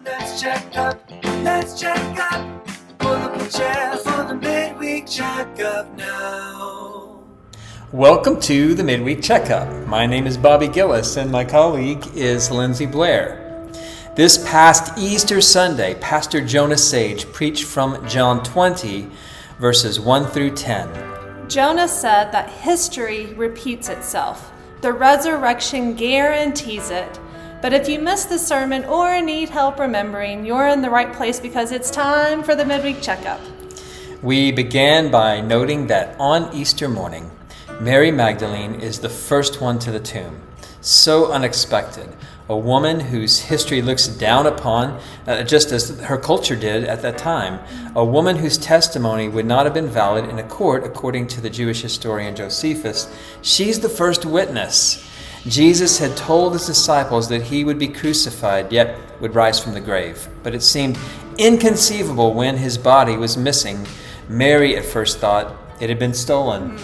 Let's check up. Let's check up. Pull up a chair for the Midweek Checkup now. Welcome to the Midweek Checkup. My name is Gilles and my colleague is Lindsey Blair. This past Easter Sunday, Pastor Jonah Sage preached from John 20, verses 1 through 10. Jonah said that history repeats itself. The resurrection guarantees it. But if you missed the sermon or need help remembering, you're in the right place because it's time for the Midweek Checkup. We began by noting that on Easter morning, Mary Magdalene is the first one to the tomb. So unexpected. A woman whose history looks down upon, just as her culture did at that time. A woman whose testimony would not have been valid in a court, according to the Jewish historian Josephus. She's the first witness. Jesus had told his disciples that he would be crucified, yet would rise from the grave. But it seemed inconceivable when his body was missing. Mary at first thought it had been stolen.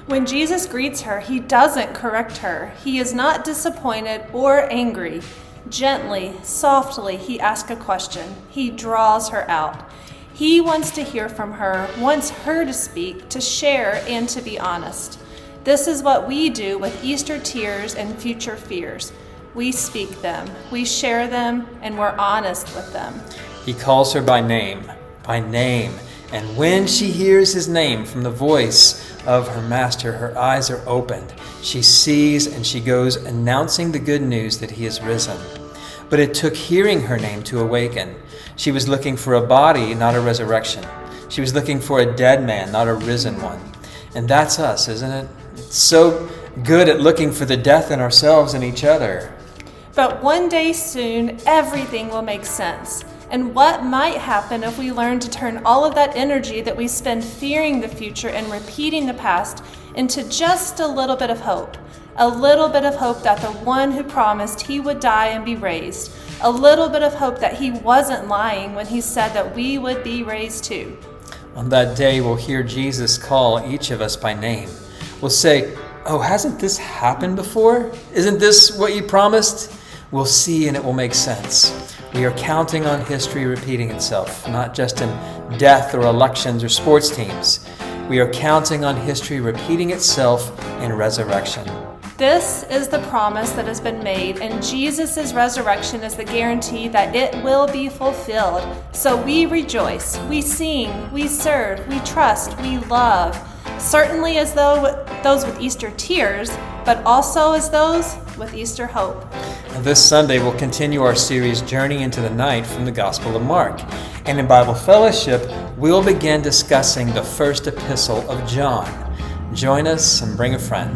When Jesus greets her, he doesn't correct her. He is not disappointed or angry. Gently, softly, he asks a question. He draws her out. He wants to hear from her, wants her to speak, to share, and to be honest. This is what we do with Easter tears and future fears. We speak them, we share them, and we're honest with them. He calls her by name, and when she hears his name from the voice of her master, her eyes are opened. She sees and she goes announcing the good news that he is risen. But it took hearing her name to awaken. She was looking for a body, not a resurrection. She was looking for a dead man, not a risen one. And that's us, isn't it? So good at looking for the death in ourselves and each other. But one day soon, everything will make sense. And what might happen if we learn to turn all of that energy that we spend fearing the future and repeating the past into just a little bit of hope? A little bit of hope that the one who promised he would die and be raised. A little bit of hope that he wasn't lying when he said that we would be raised too. On that day, we'll hear Jesus call each of us by name. We'll say, "Oh, hasn't this happened before? Isn't this what you promised?" We'll see and it will make sense. We are counting on history repeating itself, not just in death or elections or sports teams. We are counting on history repeating itself in resurrection. This is the promise that has been made, and Jesus' resurrection is the guarantee that it will be fulfilled. So we rejoice, we sing, we serve, we trust, we love. Certainly as those with Easter tears, but also as those with Easter hope. And this Sunday we'll continue our series Journey into the Night from the Gospel of Mark. And in Bible Fellowship, we'll begin discussing the first epistle of John. Join us and bring a friend.